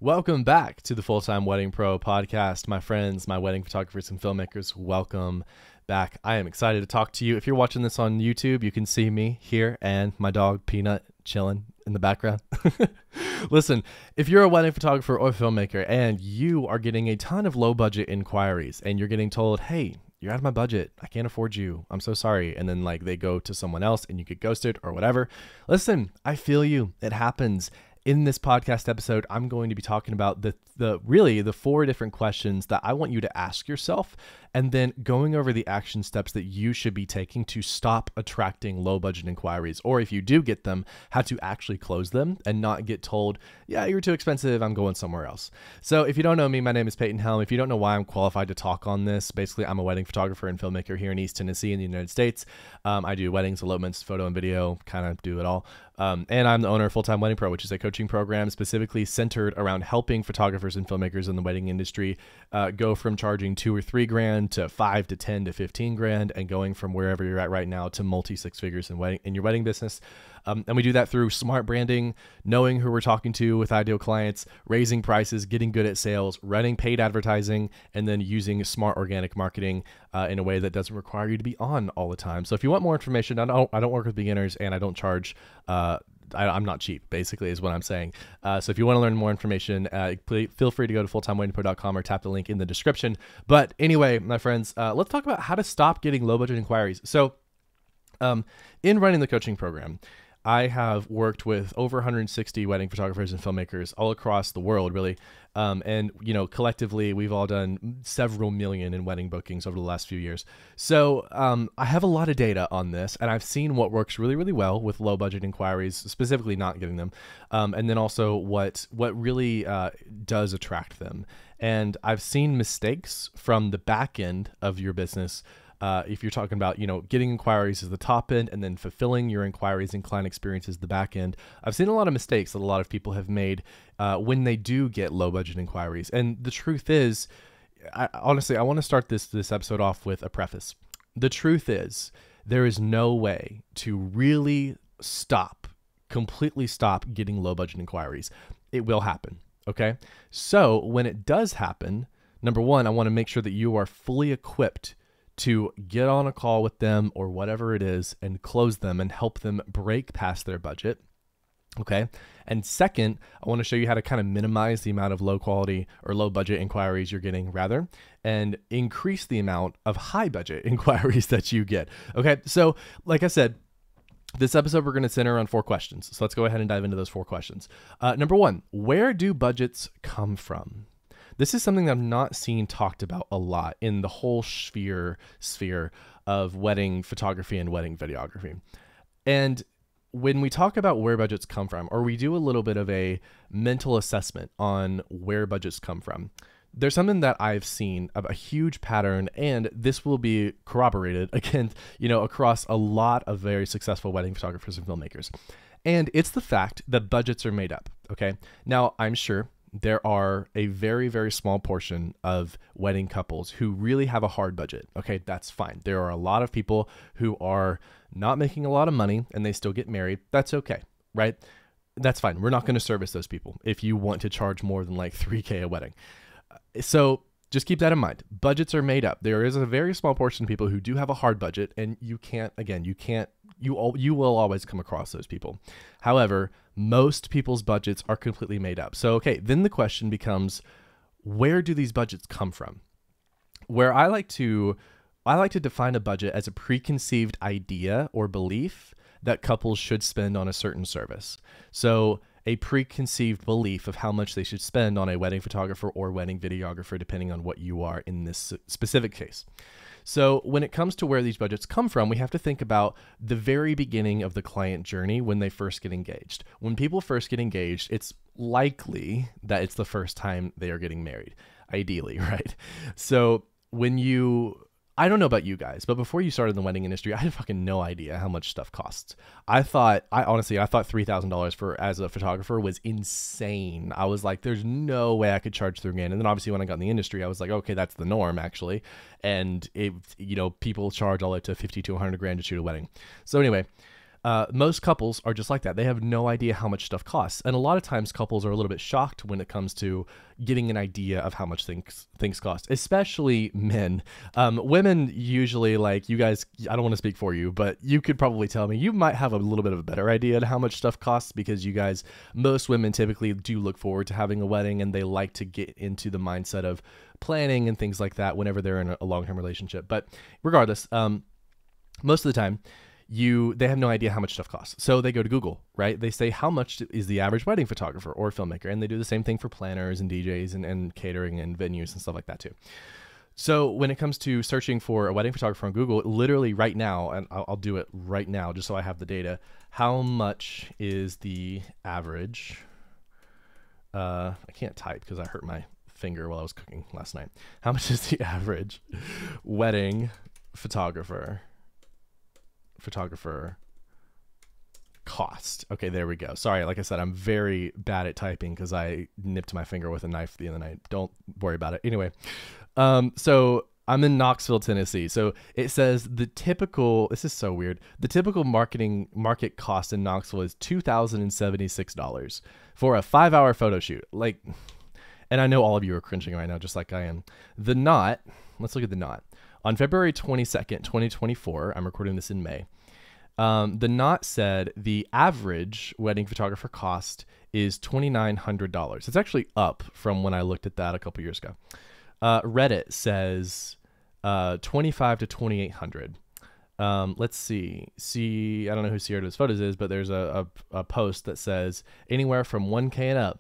Welcome back to the Full-Time Wedding Pro podcast. My friends, my wedding photographers and filmmakers, welcome back. I am excited to talk to you. If you're watching this on YouTube, you can see me here and my dog Peanut chilling in the background. Listen, if you're a wedding photographer or filmmaker and you are getting a ton of low budget inquiries and you're getting told, hey, you're out of my budget, I can't afford you, I'm so sorry, and then like they go to someone else and you get ghosted or whatever, listen, I feel you. It happens. In this podcast episode, I'm going to be talking about the four different questions that I want you to ask yourself, and then going over the action steps that you should be taking to stop attracting low budget inquiries, or if you do get them, how to actually close them and not get told, yeah, you're too expensive, I'm going somewhere else. So if you don't know me, my name is Peyton Helm. If you don't know why I'm qualified to talk on this, basically I'm a wedding photographer and filmmaker here in East Tennessee in the United States. I do weddings, elopements, photo and video, kind of do it all. And I'm the owner of Full-Time Wedding Pro, which is a coaching program specifically centered around helping photographers and filmmakers in the wedding industry go from charging $2,000 or $3,000 to $5,000 to $10,000 to $15,000, and going from wherever you're at right now to multi six figures in your wedding business. And we do that through smart branding, knowing who we're talking to with ideal clients, raising prices, getting good at sales, running paid advertising, and then using smart organic marketing in a way that doesn't require you to be on all the time. So if you want more information, I don't work with beginners and I don't charge. I'm not cheap, basically, is what I'm saying. So if you want to learn more information, please feel free to go to fulltimeweddingpro.com or tap the link in the description. But anyway, my friends, let's talk about how to stop getting low budget inquiries. So in running the coaching program, I have worked with over 160 wedding photographers and filmmakers all across the world, really. And, you know, collectively, we've all done several million in wedding bookings over the last few years. So I have a lot of data on this, and I've seen what works really, really well with low budget inquiries, specifically not getting them. And then also what really does attract them. And I've seen mistakes from the back end of your business. If you're talking about, you know, getting inquiries is the top end and then fulfilling your inquiries and client experience is the back end. I've seen a lot of mistakes that a lot of people have made when they do get low budget inquiries. And the truth is, honestly, I want to start this episode off with a preface. The truth is, there is no way to really completely stop getting low budget inquiries. It will happen. Okay. So when it does happen, number one, I want to make sure that you are fully equipped to get on a call with them or whatever it is and close them and help them break past their budget. Okay. And second, I want to show you how to kind of minimize the amount of low quality or low budget inquiries you're getting and increase the amount of high budget inquiries that you get. Okay. So like I said, this episode, we're going to center around 4 questions. So let's go ahead and dive into those 4 questions. Number 1, where do budgets come from? This is something that I'm not seeing talked about a lot in the whole sphere of wedding photography and wedding videography. And when we talk about where budgets come from, or we do a little bit of a mental assessment on where budgets come from, there's something that I've seen of a huge pattern, and this will be corroborated again, you know, across a lot of very successful wedding photographers and filmmakers. And it's the fact that budgets are made up. Okay. Now, I'm sure there are a very, very small portion of wedding couples who really have a hard budget. Okay, that's fine. There are a lot of people who are not making a lot of money and they still get married. That's okay, right? That's fine. We're not going to service those people if you want to charge more than like $3,000 a wedding. So just keep that in mind. Budgets are made up. There is a very small portion of people who do have a hard budget, and you will always come across those people. However, most people's budgets are completely made up. So, okay, then the question becomes, where do these budgets come from? Where I like to define a budget as a preconceived idea or belief that couples should spend on a certain service. So a preconceived belief of how much they should spend on a wedding photographer or wedding videographer, depending on what you are in this specific case. So when it comes to where these budgets come from, we have to think about the very beginning of the client journey when they first get engaged. When people first get engaged, it's likely that it's the first time they are getting married, ideally, right? So I don't know about you guys, but before you started in the wedding industry, I had fucking no idea how much stuff costs. I thought $3,000 as a photographer was insane. I was like, there's no way I could charge $3,000. And then obviously when I got in the industry, I was like, okay, that's the norm actually. And people charge all the way to $50,000 to $100,000 to shoot a wedding. So anyway, Most couples are just like that. They have no idea how much stuff costs. And a lot of times couples are a little bit shocked when it comes to getting an idea of how much things cost, especially men. Women usually, like, you guys, I don't want to speak for you, but you could probably tell me you might have a little bit of a better idea of how much stuff costs, because you guys, most women typically do look forward to having a wedding, and they like to get into the mindset of planning and things like that whenever they're in a long-term relationship. But regardless, most of the time, they have no idea how much stuff costs. So they go to Google, right? They say, how much is the average wedding photographer or filmmaker? And they do the same thing for planners and DJs and catering and venues and stuff like that too. So when it comes to searching for a wedding photographer on Google, literally right now, and I'll do it right now just so I have the data, how much is the average, I can't type because I hurt my finger while I was cooking last night. How much is the average wedding photographer cost? Okay, there we go. Sorry, like I said, I'm very bad at typing because I nipped my finger with a knife the other night. Don't worry about it. Anyway, so I'm in Knoxville, Tennessee. So it says the typical, this is so weird, the typical market cost in Knoxville is $2,076 for a 5-hour photo shoot. Like, and I know all of you are cringing right now, just like I am. The Knot, let's look at The Knot. On February 22nd, 2024, I'm recording this in May, The Knot said the average wedding photographer cost is $2,900. It's actually up from when I looked at that a couple years ago. Reddit says $2,500 to $2,800. Let's see. I don't know who Sierra Does Photos is, but there's a post that says anywhere from 1K and up.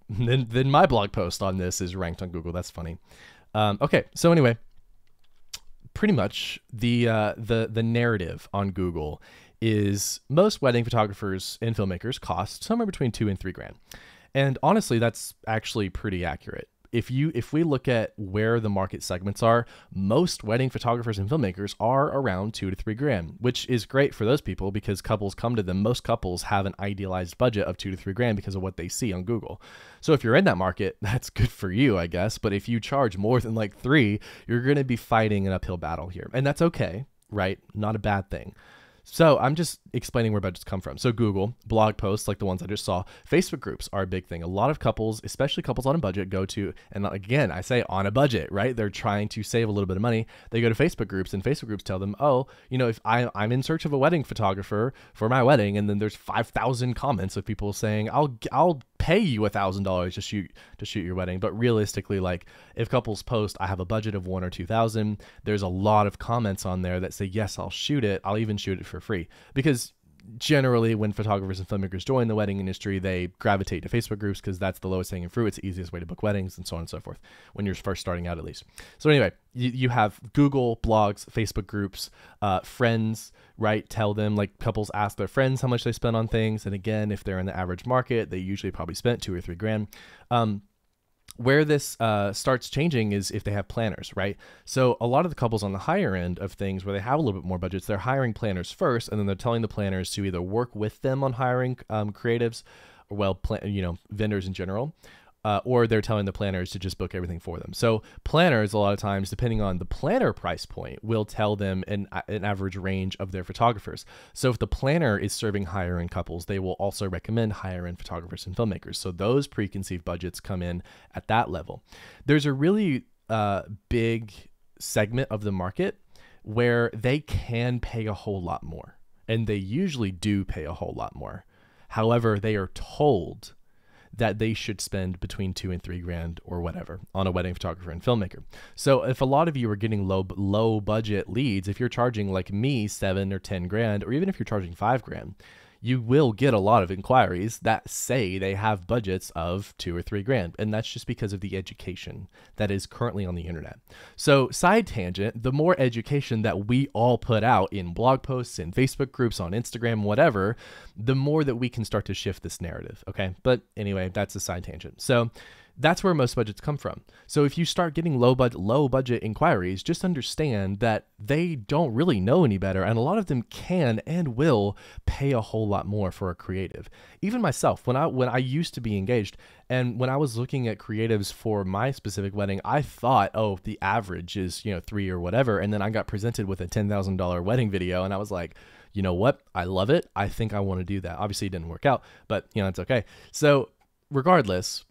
Then my blog post on this is ranked on Google. That's funny. Okay, so anyway, pretty much the narrative on Google is most wedding photographers and filmmakers cost somewhere between $2,000 and $3,000. And honestly, that's actually pretty accurate. If we look at where the market segments are, most wedding photographers and filmmakers are around $2,000 to $3,000, which is great for those people because couples come to them. Most couples have an idealized budget of $2,000 to $3,000 because of what they see on Google. So if you're in that market, that's good for you, I guess. But if you charge more than like $3,000, you're going to be fighting an uphill battle here, and that's okay, right? Not a bad thing. So I'm just explaining where budgets come from. So Google, blog posts like the ones I just saw, Facebook groups are a big thing. A lot of couples, especially couples on a budget, go to, and again, I say on a budget, right? They're trying to save a little bit of money. They go to Facebook groups, and Facebook groups tell them, oh, you know, if I'm in search of a wedding photographer for my wedding, and then there's 5,000 comments of people saying, I'll pay you $1,000 to shoot your wedding. But realistically, like if couples post, I have a budget of $1,000 or $2,000, there's a lot of comments on there that say, yes, I'll shoot it. I'll even shoot it for free. Because generally when photographers and filmmakers join the wedding industry, they gravitate to Facebook groups because that's the lowest hanging fruit. It's the easiest way to book weddings and so on and so forth when you're first starting out, at least. So anyway, you have Google, blogs, Facebook groups, friends, right? Tell them, like couples ask their friends how much they spend on things. And again, if they're in the average market, they usually probably spent $2,000 or $3,000. Where this starts changing is if they have planners, right? So a lot of the couples on the higher end of things where they have a little bit more budgets, they're hiring planners first, and then they're telling the planners to either work with them on hiring creatives, or vendors in general, or they're telling the planners to just book everything for them. So planners, a lot of times, depending on the planner price point, will tell them an average range of their photographers. So if the planner is serving higher end couples, they will also recommend higher end photographers and filmmakers. So those preconceived budgets come in at that level. There's a really big segment of the market where they can pay a whole lot more, and they usually do pay a whole lot more. However, they are told that they should spend between $2,000 and $3,000 or whatever on a wedding photographer and filmmaker. So if a lot of you are getting low budget leads, if you're charging like me $7,000 or $10,000, or even if you're charging $5,000, you will get a lot of inquiries that say they have budgets of $2,000 or $3,000. And that's just because of the education that is currently on the internet. So side tangent, the more education that we all put out in blog posts, in Facebook groups, on Instagram, whatever, the more that we can start to shift this narrative. Okay. But anyway, that's a side tangent. So that's where most budgets come from. So if you start getting low budget inquiries, just understand that they don't really know any better, and a lot of them can and will pay a whole lot more for a creative. Even myself, when I used to be engaged, and when I was looking at creatives for my specific wedding, I thought, oh, the average is $3,000 or whatever, and then I got presented with a $10,000 wedding video, and I was like, you know what? I love it. I think I want to do that. Obviously, it didn't work out, but it's okay. So regardless,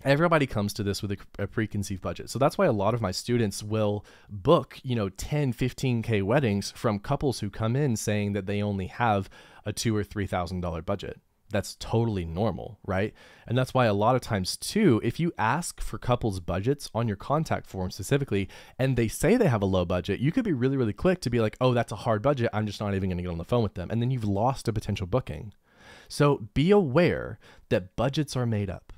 everybody comes to this with a preconceived budget. So that's why a lot of my students will book, 10, 15K weddings from couples who come in saying that they only have a $2,000 or $3,000 budget. That's totally normal, right? And that's why a lot of times too, if you ask for couples' budgets on your contact form specifically, and they say they have a low budget, you could be really, really quick to be like, oh, that's a hard budget. I'm just not even going to get on the phone with them. And then you've lost a potential booking. So be aware that budgets are made up.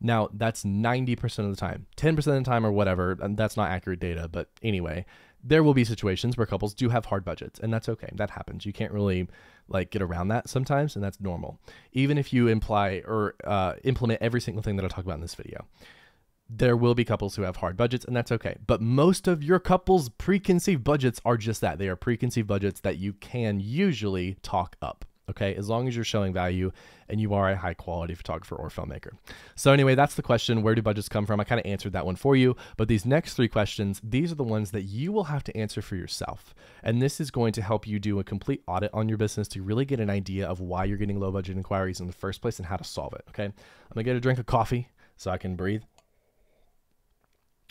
Now, that's 90% of the time, 10% of the time or whatever, and that's not accurate data. But anyway, there will be situations where couples do have hard budgets, and that's okay. That happens. You can't really get around that sometimes, and that's normal. Even if you imply or implement every single thing that I talk about in this video, there will be couples who have hard budgets, and that's okay. But most of your couples' preconceived budgets are just that. They are preconceived budgets that you can usually talk up. Okay, as long as you're showing value and you are a high quality photographer or filmmaker. So anyway, that's the question. Where do budgets come from? I kind of answered that one for you, but these next 3 questions, these are the ones that you will have to answer for yourself. And this is going to help you do a complete audit on your business to really get an idea of why you're getting low budget inquiries in the first place and how to solve it. Okay, I'm gonna get a drink of coffee so I can breathe,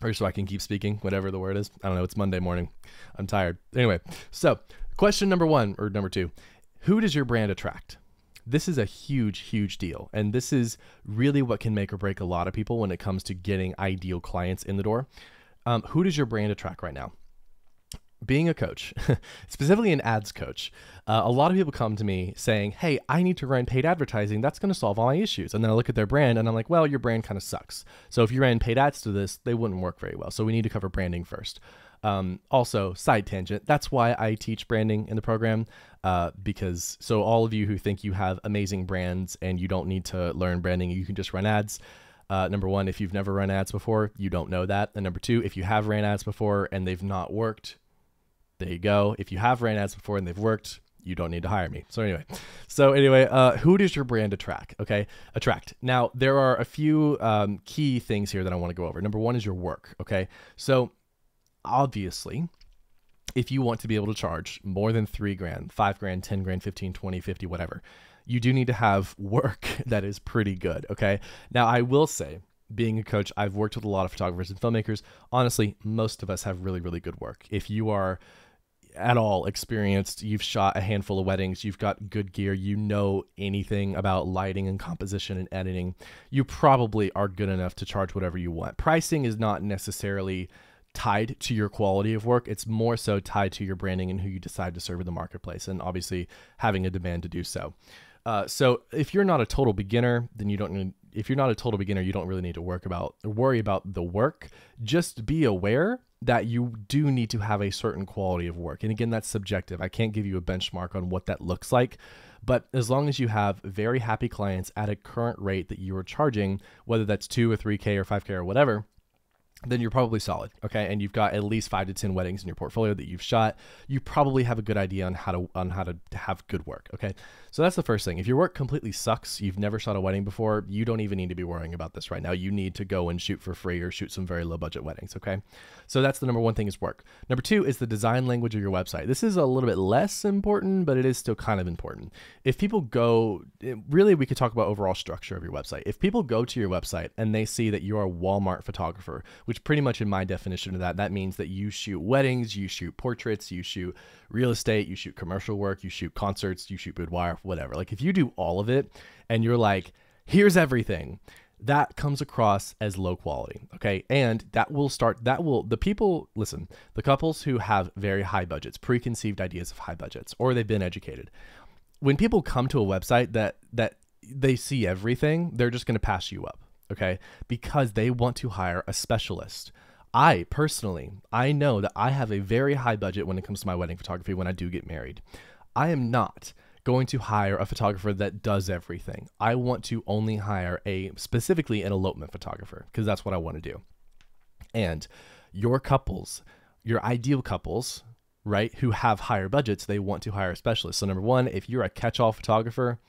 or so I can keep speaking, whatever the word is. I don't know. It's Monday morning. I'm tired. Anyway, so question number 1 or number 2. Who does your brand attract? This is a huge, huge deal. And this is really what can make or break a lot of people when it comes to getting ideal clients in the door. Who does your brand attract right now? Being a coach, specifically an ads coach, a lot of people come to me saying, hey, I need to run paid advertising. That's going to solve all my issues. And then I look at their brand and I'm like, well, your brand kind of sucks. So if you ran paid ads to this, they wouldn't work very well. So we need to cover branding first. Also, side tangent, that's why I teach branding in the program, because so all of you who think you have amazing brands and you don't need to learn branding, you can just run ads. Number 1, if you've never run ads before, you don't know that. And number 2, if you have ran ads before and they've not worked, there you go. If you have ran ads before and they've worked, you don't need to hire me. So anyway, who does your brand attract? Okay, attract. Now, there are a few key things here that I want to go over. Number 1 is your work. Okay, so obviously, if you want to be able to charge more than $3,000, $5,000, $10,000, 15, 20, 50, whatever, you do need to have work that is pretty good. Okay. Now, I will say, being a coach, I've worked with a lot of photographers and filmmakers. Honestly, most of us have really, really good work. If you are at all experienced, you've shot a handful of weddings, you've got good gear, you know anything about lighting and composition and editing, you probably are good enough to charge whatever you want. Pricing is not necessarily tied to your quality of work. It's more so tied to your branding and who you decide to serve in the marketplace, and obviously having a demand to do so. So if you're not a total beginner, then you don't need, if you're not a total beginner, you don't really need to worry about the work. Just be aware that you do need to have a certain quality of work. And again, that's subjective. I can't give you a benchmark on what that looks like, but as long as you have very happy clients at a current rate that you are charging, whether that's 2 or 3K or 5K or whatever, then you're probably solid. Okay. And you've got at least 5 to 10 weddings in your portfolio that you've shot. You probably have a good idea on how to have good work. Okay. So that's the first thing. If your work completely sucks, you've never shot a wedding before, you don't even need to be worrying about this right now. You need to go and shoot for free or shoot some very low budget weddings. Okay. So that's the number 1 thing is work. Number 2 is the design language of your website. This is a little bit less important, but it is still kind of important. If people go, really, we could talk about overall structure of your website. If people go to your website and they see that you're a Walmart photographer, which pretty much in my definition of that means that you shoot weddings, you shoot portraits, you shoot real estate, you shoot commercial work, you shoot concerts, you shoot boudoir, whatever. Like if you do all of it and you're like, here's everything, that comes across as low quality. Okay. And the couples who have very high budgets, preconceived ideas of high budgets, or they've been educated. When people come to a website that they see everything, they're just going to pass you up. Okay, because they want to hire a specialist. I know that I have a very high budget when it comes to my wedding photography when I do get married. I am not going to hire a photographer that does everything. I want to only hire specifically an elopement photographer because that's what I want to do. And your couples, your ideal couples, right, who have higher budgets, they want to hire a specialist. So number 1, if you're a catch-all photographer,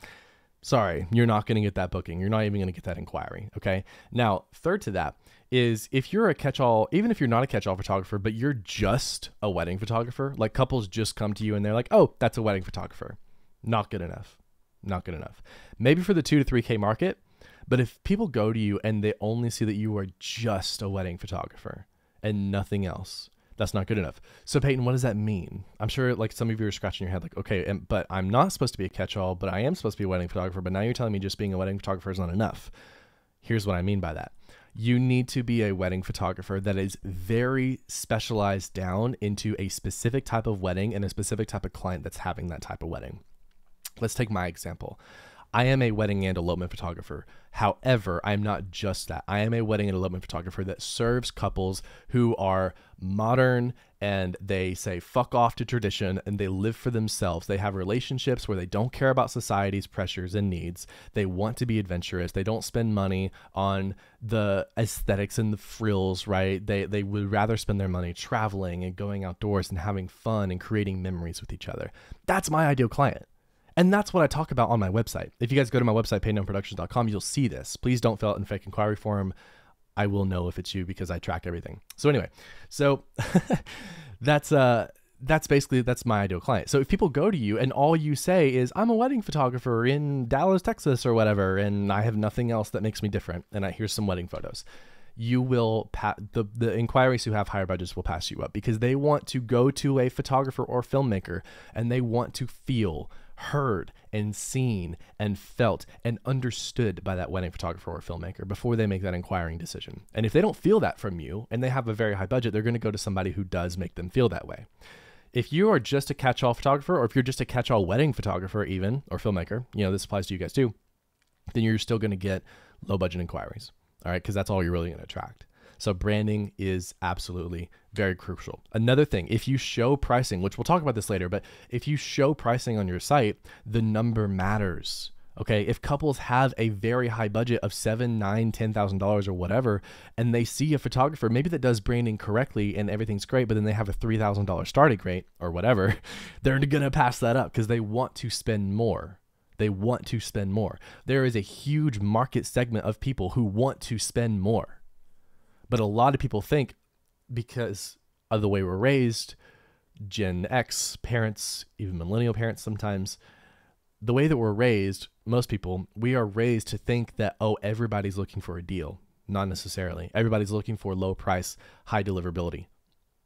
Sorry, you're not going to get that booking. You're not even going to get that inquiry. Okay. Now, third to that is if you're a catch-all, even if you're not a catch-all photographer, but you're just a wedding photographer, like couples just come to you and they're like, oh, that's a wedding photographer. Not good enough. Not good enough. Maybe for the 2 to 3K market, but if people go to you and they only see that you are just a wedding photographer and nothing else, that's not good enough. So Peyton, what does that mean? I'm sure like some of you are scratching your head like, okay, but I'm not supposed to be a catch-all, but I am supposed to be a wedding photographer. But now you're telling me just being a wedding photographer is not enough. Here's what I mean by that. You need to be a wedding photographer that is very specialized down into a specific type of wedding and a specific type of client that's having that type of wedding. Let's take my example. I am a wedding and elopement photographer. However, I'm not just that. I am a wedding and elopement photographer that serves couples who are modern and they say fuck off to tradition and they live for themselves. They have relationships where they don't care about society's pressures and needs. They want to be adventurous. They don't spend money on the aesthetics and the frills, right? They would rather spend their money traveling and going outdoors and having fun and creating memories with each other. That's my ideal client. And that's what I talk about on my website. If you guys go to my website, paynoneproductions.com, you'll see this. Please don't fill out in fake inquiry form. I will know if it's you because I track everything. So anyway, that's my ideal client. So if people go to you and all you say is, I'm a wedding photographer in Dallas, Texas or whatever, and I have nothing else that makes me different, and here's some wedding photos, you will the inquiries who have higher budgets will pass you up because they want to go to a photographer or filmmaker and they want to feel heard and seen and felt and understood by that wedding photographer or filmmaker before they make that inquiring decision. And if they don't feel that from you and they have a very high budget, they're going to go to somebody who does make them feel that way. If you are just a catch-all photographer, or if you're just a catch-all wedding photographer even, or filmmaker, this applies to you guys too, then you're still going to get low budget inquiries. All right, because that's all you're really going to attract. So branding is absolutely very crucial. Another thing, if you show pricing, which we'll talk about this later, but if you show pricing on your site, the number matters. Okay, if couples have a very high budget of $7,000, $9,000, $10,000 or whatever, and they see a photographer maybe that does branding correctly and everything's great, but then they have a $3,000 starting rate or whatever, they're gonna pass that up because they want to spend more. They want to spend more. There is a huge market segment of people who want to spend more. But a lot of people think because of the way we're raised, Gen X parents, even millennial parents sometimes, the way that we're raised, most people, we are raised to think that, oh, everybody's looking for a deal. Not necessarily. Everybody's looking for low price, high deliverability.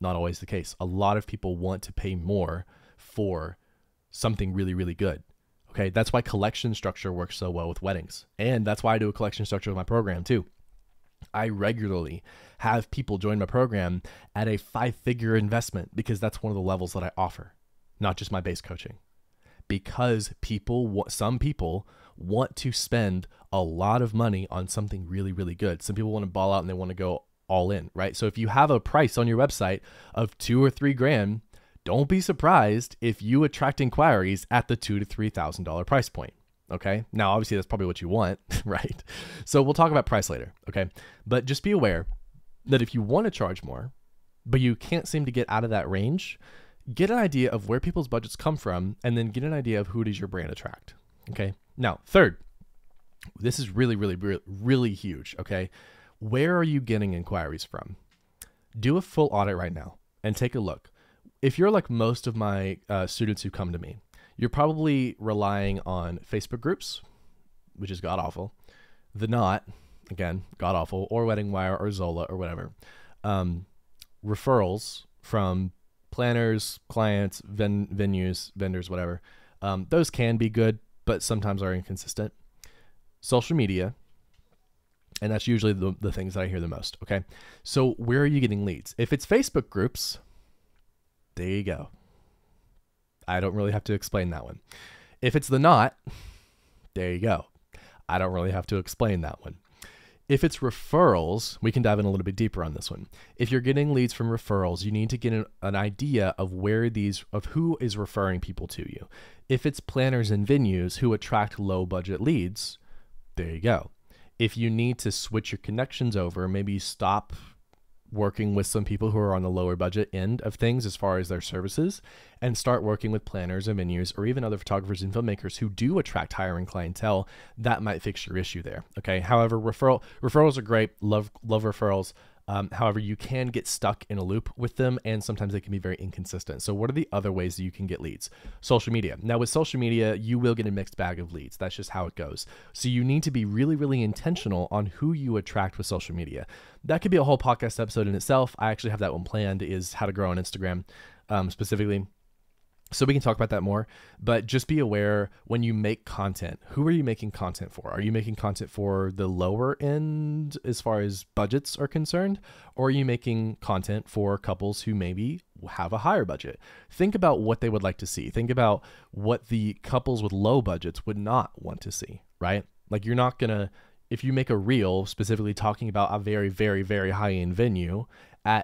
Not always the case. A lot of people want to pay more for something really, really good. Okay, that's why collection structure works so well with weddings. And that's why I do a collection structure with my program too. I regularly have people join my program at a 5-figure investment because that's one of the levels that I offer, not just my base coaching. Because some people want to spend a lot of money on something really, really good. Some people want to ball out and they want to go all in, right? So if you have a price on your website of $2,000 or $3,000, don't be surprised if you attract inquiries at the $2,000 to $3,000 price point. Okay. Now, obviously that's probably what you want, right? So we'll talk about price later. Okay. But just be aware that if you want to charge more, but you can't seem to get out of that range, get an idea of where people's budgets come from, and then get an idea of who does your brand attract. Okay. Now, third, this is really, really, really, really huge. Okay. Where are you getting inquiries from? Do a full audit right now and take a look. If you're like most of my students who come to me, you're probably relying on Facebook groups, which is god-awful. The Knot, again, god-awful, or Wedding Wire or Zola or whatever. Referrals from planners, clients, venues, vendors, whatever. Those can be good, but sometimes are inconsistent. Social media, and that's usually the things that I hear the most, okay? So where are you getting leads? If it's Facebook groups, there you go. I don't really have to explain that one. If it's The Knot, there you go. I don't really have to explain that one. If it's referrals, we can dive in a little bit deeper on this one. If you're getting leads from referrals, you need to get an idea of who is referring people to you. If it's planners and venues who attract low budget leads, there you go. If you need to switch your connections over, maybe stop working with some people who are on the lower budget end of things as far as their services, and start working with planners and venues or even other photographers and filmmakers who do attract higher end clientele. That might fix your issue there. Okay. However, referrals are great. Love referrals. However, you can get stuck in a loop with them, and sometimes they can be very inconsistent. So what are the other ways that you can get leads? Social media. Now with social media, you will get a mixed bag of leads. That's just how it goes. So you need to be really, really intentional on who you attract with social media. That could be a whole podcast episode in itself. I actually have that one planned, is how to grow on Instagram, specifically. So we can talk about that more, but just be aware when you make content, who are you making content for? Are you making content for the lower end as far as budgets are concerned? Or are you making content for couples who maybe have a higher budget? Think about what they would like to see. Think about what the couples with low budgets would not want to see, right? Like you're not going to, if you make a reel specifically talking about a very, very, very high-end venue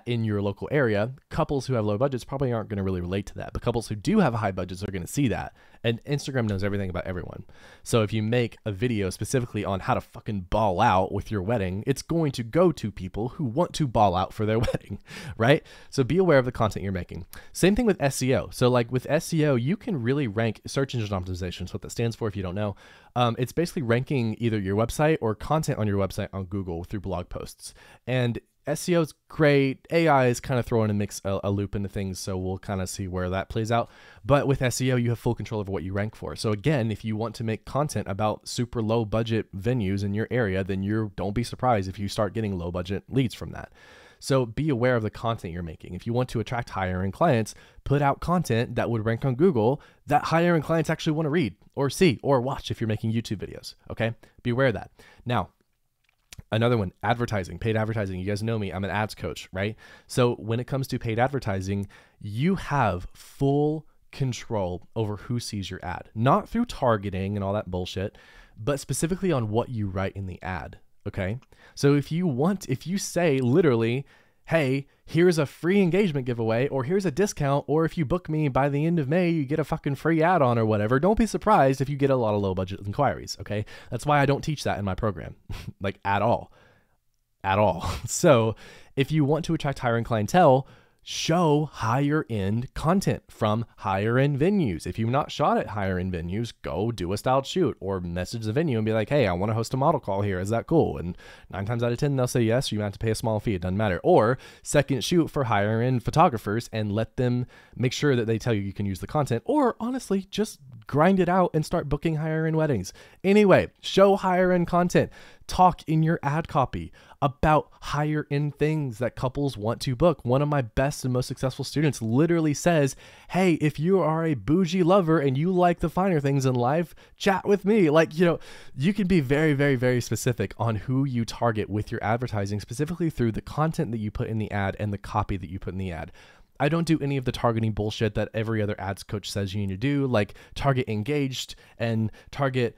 in your local area, couples who have low budgets probably aren't going to really relate to that. But couples who do have high budgets are going to see that. And Instagram knows everything about everyone. So if you make a video specifically on how to fucking ball out with your wedding, it's going to go to people who want to ball out for their wedding, right? So be aware of the content you're making. Same thing with SEO. So like with SEO, you can really rank search engine optimization. So what that stands for, if you don't know, it's basically ranking either your website or content on your website on Google through blog posts. And SEO is great. AI is kind of throwing a loop into things, so we'll kind of see where that plays out. But with SEO, you have full control over what you rank for. So again, if you want to make content about super low budget venues in your area, then don't be surprised if you start getting low budget leads from that. So be aware of the content you're making. If you want to attract higher end clients, put out content that would rank on Google that higher end clients actually want to read or see or watch if you're making YouTube videos. Okay, be aware of that. Now, another one, advertising, paid advertising. You guys know me, I'm an ads coach, right? So when it comes to paid advertising, you have full control over who sees your ad, not through targeting and all that bullshit, but specifically on what you write in the ad. Okay. So if you say literally, hey, here's a free engagement giveaway, or here's a discount, or if you book me by the end of May, you get a fucking free add-on or whatever, don't be surprised if you get a lot of low budget inquiries. Okay. That's why I don't teach that in my program, like at all. So if you want to attract higher end clientele, show higher end content from higher end venues. If you've not shot at higher end venues, go do a styled shoot or message the venue and be like, hey, I want to host a model call here. Is that cool? And 9 times out of 10, they'll say yes. You have to pay a small fee. It doesn't matter. Or second shoot for higher end photographers and let them make sure that they tell you can use the content, or honestly, just grind it out and start booking higher end weddings. Anyway, show higher end content. Talk in your ad copy about higher end things that couples want to book. One of my best and most successful students literally says, hey, if you are a bougie lover and you like the finer things in life, chat with me. Like, you can be very, very, very specific on who you target with your advertising, specifically through the content that you put in the ad and the copy that you put in the ad. I don't do any of the targeting bullshit that every other ads coach says you need to do, like target engaged and target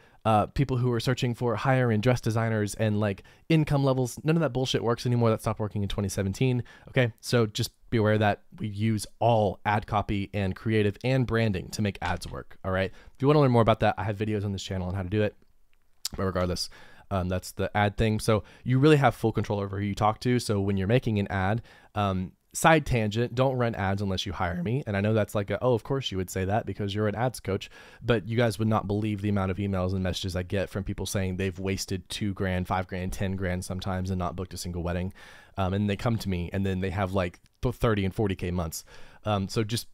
people who are searching for higher end dress designers and like income levels. None of that bullshit works anymore. That stopped working in 2017. Okay. So just be aware that we use all ad copy and creative and branding to make ads work. All right. If you want to learn more about that, I have videos on this channel on how to do it. But regardless, that's the ad thing. So you really have full control over who you talk to. So when you're making an ad, side tangent, don't run ads unless you hire me. And I know that's like, oh, of course you would say that because you're an ads coach, but you guys would not believe the amount of emails and messages I get from people saying they've wasted $2,000, $5,000, $10,000 sometimes and not booked a single wedding. And they come to me and then they have like 30 and 40K months. So just,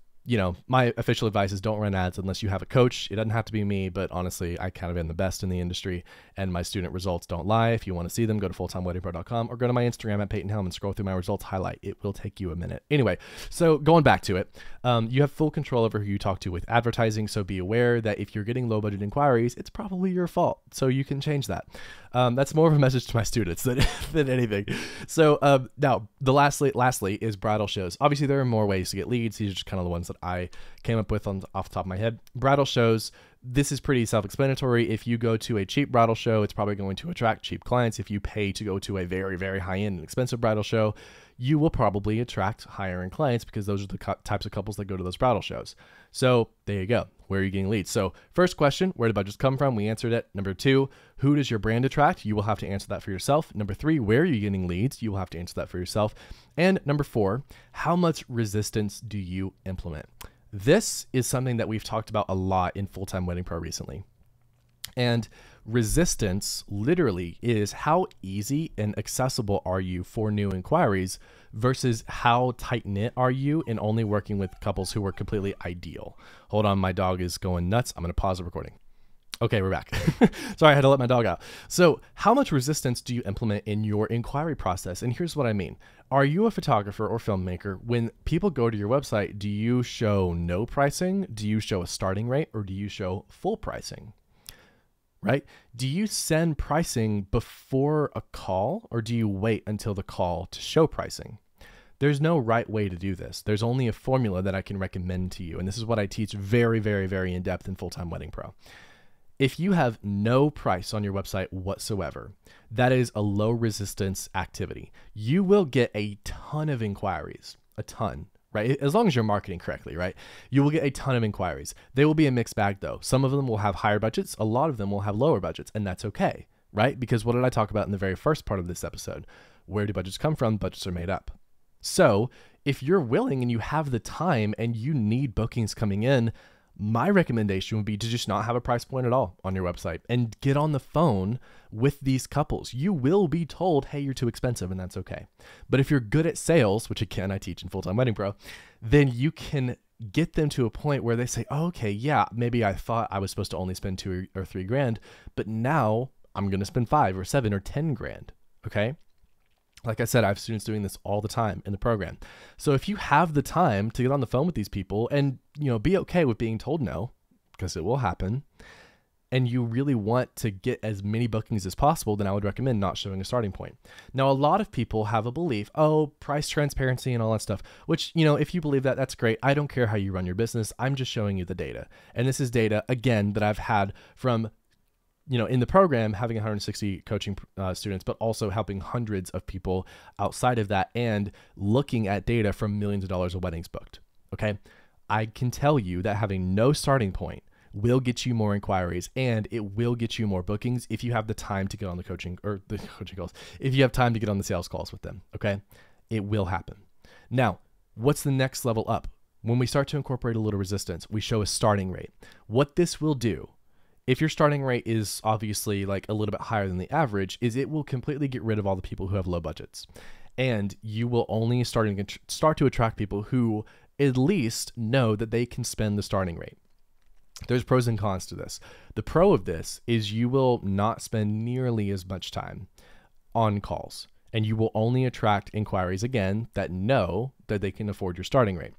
my official advice is don't run ads unless you have a coach. It doesn't have to be me, but honestly, I kind of am the best in the industry and my student results don't lie. If you want to see them, go to fulltimeweddingpro.com or go to my Instagram at Peyton Helm and scroll through my results highlight. It will take you a minute. Anyway, so going back to it, you have full control over who you talk to with advertising. So be aware that if you're getting low budget inquiries, it's probably your fault. So you can change that. That's more of a message to my students than anything. So now the lastly is bridal shows. Obviously there are more ways to get leads. These are just kind of the ones that I came up with off the top of my head. Bridal shows, this is pretty self-explanatory. If you go to a cheap bridal show, it's probably going to attract cheap clients. If you pay to go to a very, very high-end and expensive bridal show, you will probably attract higher-end clients because those are the types of couples that go to those bridal shows. So there you go. where are you getting leads? So first question, where do budgets come from? We answered it. Number 2, who does your brand attract? You will have to answer that for yourself. Number 3, where are you getting leads? You will have to answer that for yourself. And number 4, how much resistance do you implement? This is something that we've talked about a lot in Full-Time Wedding Pro recently. And resistance literally is how easy and accessible are you for new inquiries versus how tight-knit are you in only working with couples who are completely ideal. Hold on, my dog is going nuts. I'm going to pause the recording. Okay, we're back. Sorry, I had to let my dog out. So how much resistance do you implement in your inquiry process? And here's what I mean. Are you a photographer or filmmaker? When people go to your website, do you show no pricing? Do you show a starting rate? Or do you show full pricing? Right? Do you send pricing before a call, or do you wait until the call to show pricing? There's no right way to do this. There's only a formula that I can recommend to you. And this is what I teach very, very, very in depth in Full-Time Wedding Pro. If you have no price on your website whatsoever, that is a low resistance activity. You will get a ton of inquiries, a ton, right? As long as you're marketing correctly, right? You will get a ton of inquiries. They will be a mixed bag though. Some of them will have higher budgets. A lot of them will have lower budgets, and that's okay, right? Because what did I talk about in the very first part of this episode? Where do budgets come from? Budgets are made up. So if you're willing and you have the time and you need bookings coming in, my recommendation would be to just not have a price point at all on your website and get on the phone with these couples. You will be told, hey, you're too expensive, and that's okay. But if you're good at sales, which again, I teach in Full-Time Wedding Pro, then you can get them to a point where they say, oh, okay, yeah, maybe I thought I was supposed to only spend $2 or $3 grand, but now I'm going to spend 5 or 7 or 10 grand. Okay. Like I said, I have students doing this all the time in the program. So if you have the time to get on the phone with these people and, be okay with being told no, because it will happen, and you really want to get as many bookings as possible, then I would recommend not showing a starting point. Now, a lot of people have a belief, price transparency and all that stuff, which, if you believe that, that's great. I don't care how you run your business. I'm just showing you the data. And this is data, again, that I've had from in the program, having 160 coaching students, but also helping hundreds of people outside of that and looking at data from millions of dollars of weddings booked. Okay. I can tell you that having no starting point will get you more inquiries, and it will get you more bookings if you have the time to get on the coaching calls, if you have time to get on the sales calls with them. Okay. It will happen. Now, what's the next level up? When we start to incorporate a little resistance, we show a starting rate. What this will do, if your starting rate is obviously like a little bit higher than the average, is it will completely get rid of all the people who have low budgets. And you will only start to attract people who at least know that they can spend the starting rate. There's pros and cons to this. The pro of this is you will not spend nearly as much time on calls, and you will only attract inquiries, again, that know that they can afford your starting rate.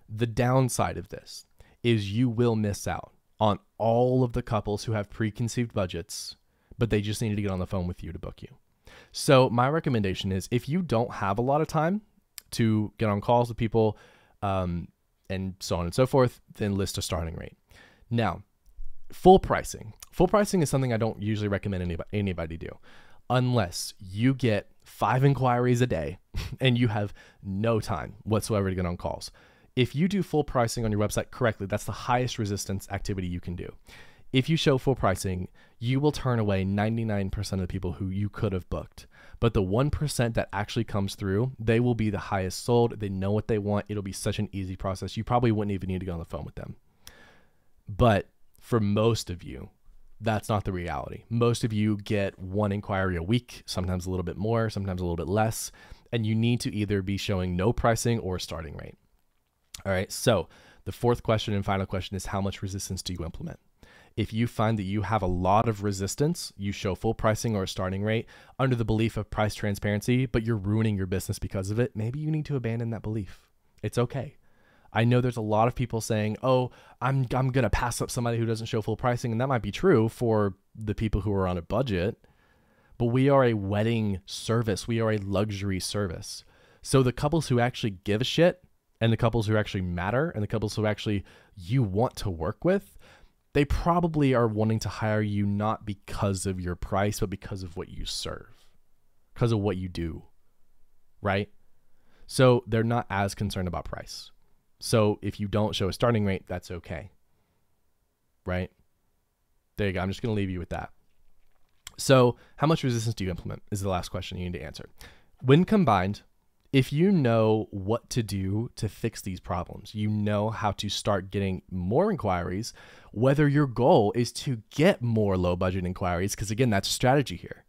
The downside of this is you will miss out on all of the couples who have preconceived budgets, but they just needed to get on the phone with you to book you. So my recommendation is, if you don't have a lot of time to get on calls with people and so on and so forth, then list a starting rate. Now, full pricing. Full pricing is something I don't usually recommend anybody do unless you get 5 inquiries a day and you have no time whatsoever to get on calls. If you do full pricing on your website correctly, that's the highest resistance activity you can do. If you show full pricing, you will turn away 99% of the people who you could have booked. But the 1% that actually comes through, they will be the highest sold. They know what they want. It'll be such an easy process. You probably wouldn't even need to get on the phone with them. But for most of you, that's not the reality. Most of you get 1 inquiry a week, sometimes a little bit more, sometimes a little bit less. And you need to either be showing no pricing or starting rate. All right, so the 4th question and final question is, how much resistance do you implement? If you find that you have a lot of resistance, you show full pricing or a starting rate under the belief of price transparency, but you're ruining your business because of it, maybe you need to abandon that belief. It's okay. I know there's a lot of people saying, I'm going to pass up somebody who doesn't show full pricing, and that might be true for the people who are on a budget, but we are a wedding service. We are a luxury service. So the couples who actually give a shit, and the couples who actually matter, and the couples who actually you want to work with, they probably are wanting to hire you not because of your price, but because of what you serve, because of what you do, right? So they're not as concerned about price. So if you don't show a starting rate, that's okay. right? There you go. I'm just going to leave you with that. So how much resistance do you implement is the last question you need to answer. When combined, if you know what to do to fix these problems, you know how to start getting more inquiries, whether your goal is to get more low budget inquiries, because again, that's a strategy here,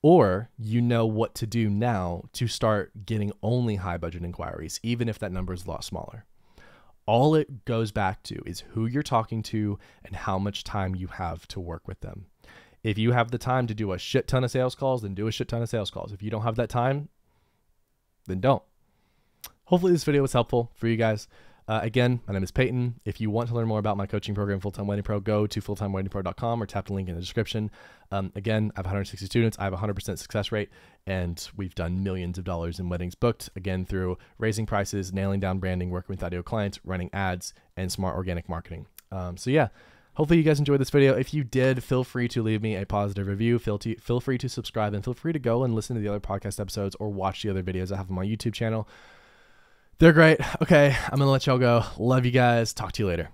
or you know what to do now to start getting only high budget inquiries, even if that number is a lot smaller. All it goes back to is who you're talking to and how much time you have to work with them. If you have the time to do a shit ton of sales calls, then do a shit ton of sales calls. If you don't have that time, then don't. Hopefully this video was helpful for you guys. Again, my name is Peyton. If you want to learn more about my coaching program, Full-Time Wedding Pro, go to fulltimeweddingpro.com or tap the link in the description. Again, I have 160 students. I have a 100% success rate, and we've done millions of dollars in weddings booked, again, through raising prices, nailing down branding, working with ideal clients, running ads, and smart organic marketing. So yeah, hopefully you guys enjoyed this video. If you did, feel free to leave me a positive review. Feel free to subscribe, and feel free to go and listen to the other podcast episodes or watch the other videos I have on my YouTube channel. They're great. Okay, I'm going to let y'all go. Love you guys. Talk to you later.